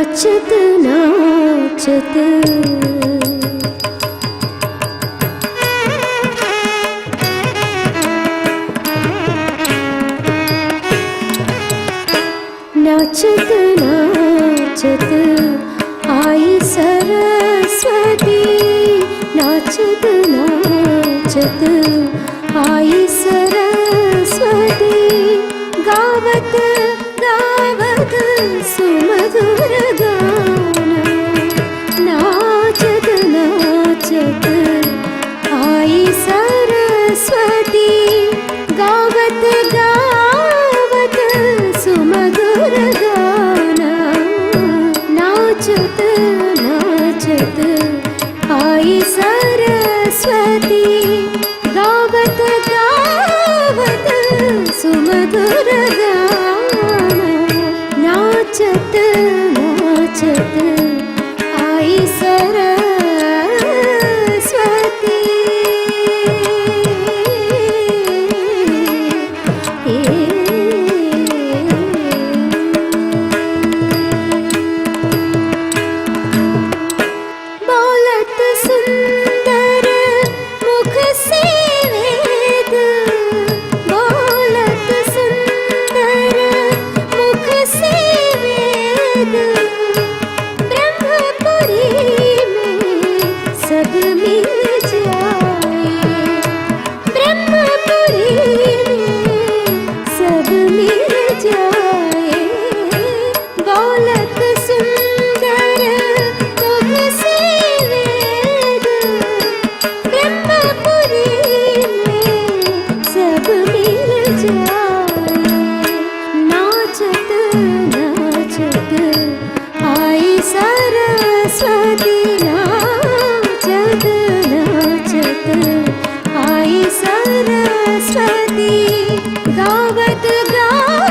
नाचत नाचत नाचत नाचत आई सरस्वती नाचत नाचत आई सरस्वती गावत गावत सुमधुर गान नाचत नाचत आई सरस्वती गावत गावत सुमधुर गान नाचत नाचत आई सरस्वती गावत गावत सुमधुर गान नाचत नाचत आई सरस्वती बोलत सुंदर मुख से वेद बोलत सुंदर मुख से वेद ब्रह्मपुरी में सब मिल जाए ब्रह्मपुरी में सब मिल जाए बोलत सुंदर मुख से वेद ब्रह्मपुरी में सब मिल जाए नाचत नाचत आई सरस्वती नाचत नाचत आई सरस्वती गावत गावत